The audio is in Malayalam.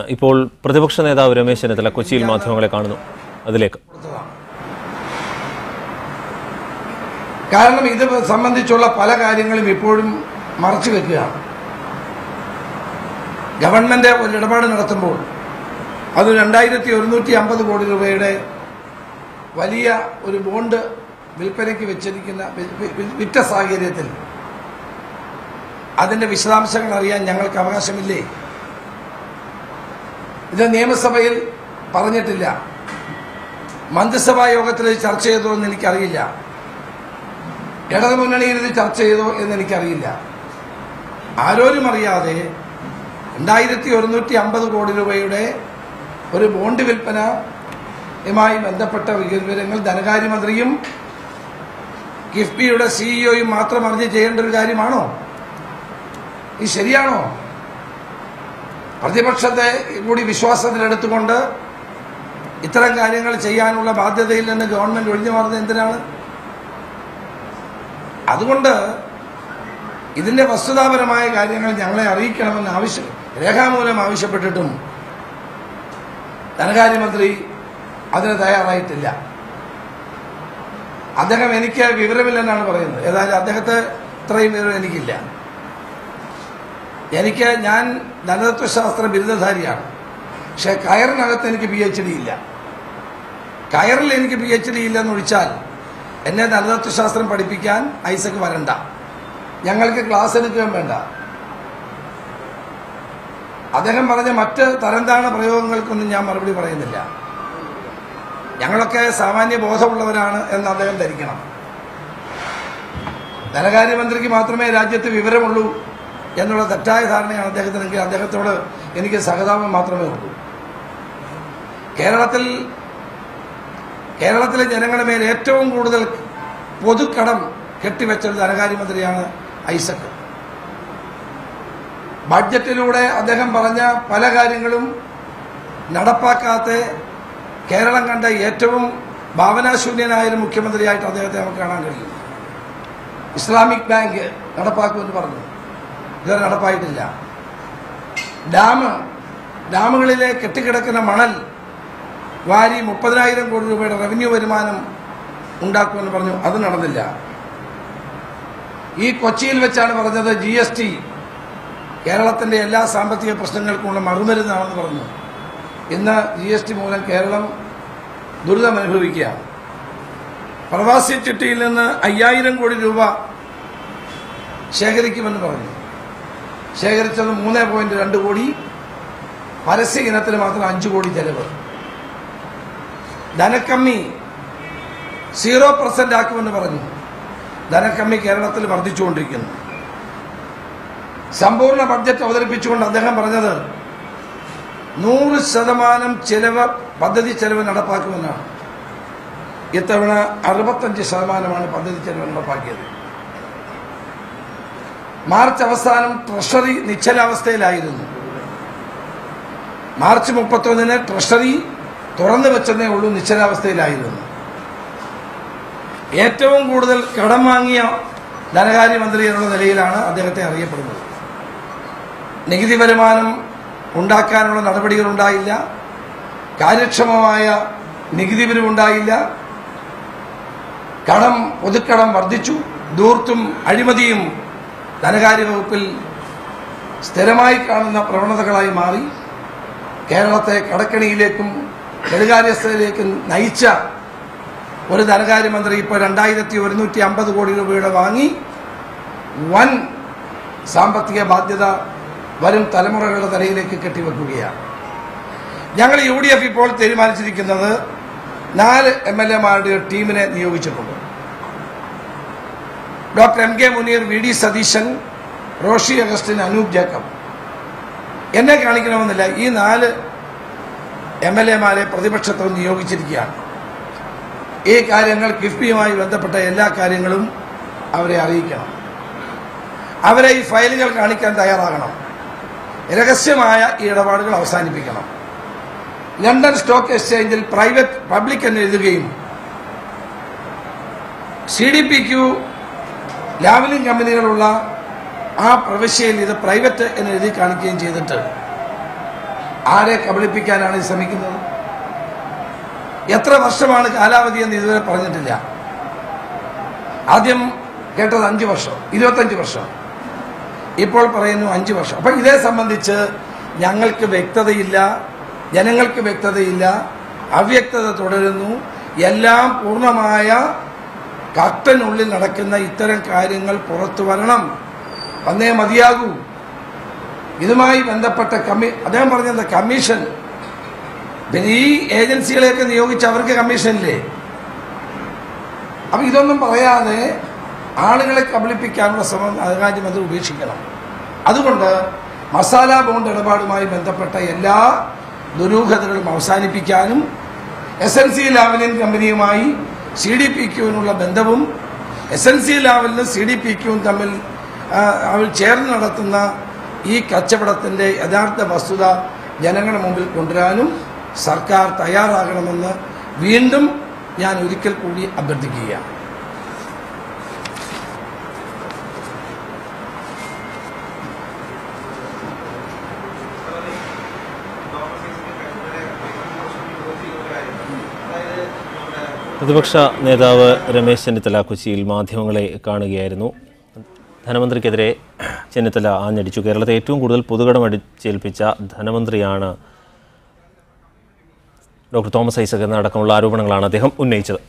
ഇപ്പോൾ പ്രതിപക്ഷ നേതാവ് രമേശ് ചെന്നിത്തല കൊച്ചിയിൽ മാധ്യമങ്ങളെ കാണുന്നു. അതിലേക്ക് കാരണം ഇത് സംബന്ധിച്ചുള്ള പല കാര്യങ്ങളും ഇപ്പോഴും മറച്ചു വെക്കുകയാണ്. ഗവൺമെന്റ് ഒരു ഇടപാട് നടത്തുമ്പോൾ അത് 2150 കോടി രൂപയുടെ വലിയ ഒരു ബോണ്ട് വിൽപ്പനയ്ക്ക് വിറ്റ സാഹചര്യത്തിൽ അതിന്റെ വിശദാംശങ്ങൾ അറിയാൻ ഞങ്ങൾക്ക് അവകാശമില്ലേ? ഇത് നിയമസഭയിൽ പറഞ്ഞിട്ടില്ല, മന്ത്രിസഭാ യോഗത്തിൽ ചർച്ച ചെയ്തോ എന്ന് എനിക്കറിയില്ല, ഇടതുമുന്നണിയിൽ ഇത് ചർച്ച ചെയ്തോ എന്ന് എനിക്കറിയില്ല. ആരോരും അറിയാതെ 2150 കോടി രൂപയുടെ ഒരു ബോണ്ട് വിൽപ്പനയുമായി ബന്ധപ്പെട്ട വിവരങ്ങൾ ധനകാര്യമന്ത്രിയും കിഫ്ബിയുടെ സിഇഒയും മാത്രം അറിഞ്ഞ് ചെയ്യേണ്ട ഒരു കാര്യമാണോ? ഇത് ശരിയാണോ? പ്രതിപക്ഷത്തെ കൂടി വിശ്വാസത്തിലെടുത്തുകൊണ്ട് ഇത്തരം കാര്യങ്ങൾ ചെയ്യാനുള്ള ബാധ്യതയിൽ നിന്ന് ഗവൺമെന്റ് ഒഴിഞ്ഞു മാറുന്നത് എന്തിനാണ്? അതുകൊണ്ട് ഇതിന്റെ വസ്തുതാപരമായ കാര്യങ്ങൾ ഞങ്ങളെ അറിയിക്കണമെന്ന് രേഖാമൂലം ആവശ്യപ്പെട്ടിട്ടും ധനകാര്യമന്ത്രി അതിന് തയ്യാറായിട്ടില്ല. അദ്ദേഹം എനിക്ക് വിവരമില്ലെന്നാണ് പറയുന്നത്. ഏതായാലും അദ്ദേഹത്തെ ഇത്രയും വിവരം എനിക്കില്ല. ഞാൻ ധനതത്വശാസ്ത്ര ബിരുദധാരിയാണ്, പക്ഷെ കയറിനകത്ത് എനിക്ക് PhD ഇല്ല. കയറിൽ എനിക്ക് PhD ഇല്ലെന്ന് ഒഴിച്ചാൽ എന്നെ ധനതത്വശാസ്ത്രം പഠിപ്പിക്കാൻ ഐസക് വരണ്ട, ഞങ്ങൾക്ക് ക്ലാസ് എടുക്കുകയും വേണ്ട. അദ്ദേഹം പറഞ്ഞ മറ്റ് തരംതാണ പ്രയോഗങ്ങൾക്കൊന്നും ഞാൻ മറുപടി പറയുന്നില്ല. ഞങ്ങളൊക്കെ സാമാന്യ ബോധമുള്ളവരാണ് എന്ന് അദ്ദേഹം ധരിക്കണം. ധനകാര്യമന്ത്രിക്ക് മാത്രമേ രാജ്യത്ത് വിവരമുള്ളൂ എന്നുള്ള തെറ്റായ ധാരണയാണ് അദ്ദേഹത്തിനെങ്കിൽ അദ്ദേഹത്തോട് എനിക്ക് സഹതാപം മാത്രമേ ഉള്ളൂ. കേരളത്തിലെ ജനങ്ങളുടെ മേൽ ഏറ്റവും കൂടുതൽ പൊതുക്കടം കെട്ടിവെച്ചൊരു ധനകാര്യമന്ത്രിയാണ് ഐസക്. ബഡ്ജറ്റിലൂടെ അദ്ദേഹം പറഞ്ഞ പല കാര്യങ്ങളും നടപ്പാക്കാത്ത കേരളം കണ്ട ഏറ്റവും ഭാവനാശൂന്യനായൊരു മുഖ്യമന്ത്രിയായിട്ട് അദ്ദേഹത്തെ നമുക്ക് കാണാൻ കഴിയും. ഇസ്ലാമിക് ബാങ്ക് നടപ്പാക്കുമെന്ന് പറഞ്ഞു, ഇതുവരെ നടപ്പായിട്ടില്ല. ഡാമുകളിലെ കെട്ടിക്കിടക്കുന്ന മണൽ വാരി 30,000 കോടി രൂപയുടെ റവന്യൂ വരുമാനം ഉണ്ടാക്കുമെന്ന് പറഞ്ഞു, അത് നടന്നില്ല. ഈ കൊച്ചിയിൽ വെച്ചാണ് പറഞ്ഞത് GST കേരളത്തിന്റെ എല്ലാ സാമ്പത്തിക പ്രശ്നങ്ങൾക്കുമുള്ള മറുമരുന്നാണെന്ന് പറഞ്ഞു. ഇന്ന് GST മൂലം കേരളം ദുരിതമനുഭവിക്കുകയാണ്. പ്രവാസി ചിട്ടിയിൽ നിന്ന് 5000 കോടി രൂപ ശേഖരിക്കുമെന്ന് പറഞ്ഞു. ശേഖരിച്ചത് 3.2 കോടി, പരസ്യ ഇനത്തിന് മാത്രം 5 കോടി ചെലവ്. ധനക്കമ്മി 0% ആക്കുമെന്ന് പറഞ്ഞു. ധനക്കമ്മി കേരളത്തിൽ വർദ്ധിച്ചുകൊണ്ടിരിക്കുന്നു. സമ്പൂർണ്ണ ബഡ്ജറ്റ് അവതരിപ്പിച്ചുകൊണ്ട് അദ്ദേഹം പറഞ്ഞത് 100% പദ്ധതി ചെലവ് നടപ്പാക്കുമെന്നാണ്. ഇത്തവണ 65% പദ്ധതി ചെലവ് നടപ്പാക്കിയത്. മാർച്ച് അവസാനം ട്രഷറി നിശ്ചലാവസ്ഥയിലായിരുന്നു. മാർച്ച് 31 ട്രഷറി തുറന്നു വെച്ചതേ ഉള്ളൂ, നിശ്ചലാവസ്ഥയിലായിരുന്നു. ഏറ്റവും കൂടുതൽ കടം വാങ്ങിയ ധനകാര്യമന്ത്രി എന്നുള്ള നിലയിലാണ് അദ്ദേഹത്തെ അറിയപ്പെടുന്നത്. നികുതി വരുമാനം ഉണ്ടാക്കാനുള്ള നടപടികൾ ഉണ്ടായില്ല, കാര്യക്ഷമമായ നികുതി പിരിവുണ്ടായില്ല, പൊതുക്കടം വർദ്ധിച്ചു, ധൂർത്തും അഴിമതിയും ധനകാര്യ വകുപ്പിൽ സ്ഥിരമായി കാണുന്ന പ്രവണതകളായി മാറി കേരളത്തെ കടക്കെണിയിലേക്കും കെടുകാര്യസ്ഥയിലേക്കും നയിച്ച ഒരു ധനകാര്യമന്ത്രി ഇപ്പോൾ 2150 കോടി രൂപയുടെ വാങ്ങി വൻ സാമ്പത്തിക ബാധ്യത വരും തലമുറകളുടെ തലയിലേക്ക് കെട്ടിവെക്കുകയാണ്. ഞങ്ങൾ UDF ഇപ്പോൾ തീരുമാനിച്ചിരിക്കുന്നത് 4 MLA-മാരുടെ ടീമിനെ നിയോഗിച്ചിട്ടുണ്ട്. Doctor MK Muneer, VD Satheesan, Roshy Augustine, Anoop Jacob. എന്നെ കാണിക്കണമെന്നില്ല, ഈ 4 MLA-മാരെ പ്രതിപക്ഷത്ത് നിയോഗിച്ചിരിക്കുകയാണ്. ഈ കാര്യങ്ങൾ കിഫ്ബിയുമായി ബന്ധപ്പെട്ട എല്ലാ കാര്യങ്ങളും അവരെ അറിയിക്കണം. അവരെ ഈ ഫയലുകൾ കാണിക്കാൻ തയ്യാറാകണം. രഹസ്യമായ ഈ ഇടപാടുകൾ അവസാനിപ്പിക്കണം. ലണ്ടൻ സ്റ്റോക്ക് എക്സ്ചേഞ്ചിൽ പബ്ലിക് എന്ന് എഴുതുകയും CDPQ ലാവലിംഗ് കമ്പനികളുള്ള ആ പ്രവിശ്യയിൽ ഇത് പ്രൈവറ്റ് എന്ന് എഴുതി കാണിക്കുകയും ചെയ്തിട്ട് ആരെ കബളിപ്പിക്കാനാണ് ശ്രമിക്കുന്നത്? എത്ര വർഷമാണ് കാലാവധി എന്ന് ഇതുവരെ പറഞ്ഞിട്ടില്ല. ആദ്യം കേട്ടത് 5 വർഷം, 25 വർഷം, ഇപ്പോൾ പറയുന്നു 5 വർഷം. അപ്പം ഇതേ സംബന്ധിച്ച് ഞങ്ങൾക്ക് വ്യക്തതയില്ല, ജനങ്ങൾക്ക് വ്യക്തതയില്ല, അവ്യക്തത തുടരുന്നു. എല്ലാം പൂർണ്ണമായ കർട്ടനുള്ളിൽ നടക്കുന്ന ഇത്തരം കാര്യങ്ങൾ പുറത്തു വരണം, വന്നേ മതിയാകൂ. ഇതുമായി ബന്ധപ്പെട്ട അദ്ദേഹം പറഞ്ഞത് കമ്മീഷൻ, പിന്നെ ഈ ഏജൻസികളെയൊക്കെ നിയോഗിച്ച് അവർക്ക് കമ്മീഷനില്ലേ? അപ്പം ഇതൊന്നും പറയാതെ ആളുകളെ കബളിപ്പിക്കാനുള്ള ശ്രമം രാജ്യം അത് ഉപേക്ഷിക്കണം. അതുകൊണ്ട് മസാല ബോണ്ട് ഇടപാടുമായി ബന്ധപ്പെട്ട എല്ലാ ദുരൂഹതകളും അവസാനിപ്പിക്കാനും SNC ലാവലിൻ കമ്പനിയുമായി CDPQവിനുള്ള ബന്ധവും SNC ലാവലിനും CDPQവും തമ്മിൽ അവർ ചേർന്ന് നടത്തുന്ന ഈ കച്ചവടത്തിൻ്റെ യഥാർത്ഥ വസ്തുത ജനങ്ങളുടെ മുമ്പിൽ കൊണ്ടുവരാനും സർക്കാർ തയ്യാറാകണമെന്ന് വീണ്ടും ഞാൻ ഒരിക്കൽ കൂടി അഭ്യർത്ഥിക്കുകയാണ്. പ്രതിപക്ഷ നേതാവ് രമേശ് ചെന്നിത്തല കൊച്ചിയിൽ മാധ്യമങ്ങളെ കാണുകയായിരുന്നു. ധനമന്ത്രിക്കെതിരെ ചെന്നിത്തല ആഞ്ഞടിച്ചു. കേരളത്തെ ഏറ്റവും കൂടുതൽ പൊതുകടം അടിച്ചേൽപ്പിച്ച ധനമന്ത്രിയാണ് ഡോക്ടർ തോമസ് ഐസക് എന്നടക്കമുള്ള ആരോപണങ്ങളാണ് അദ്ദേഹം ഉന്നയിച്ചത്.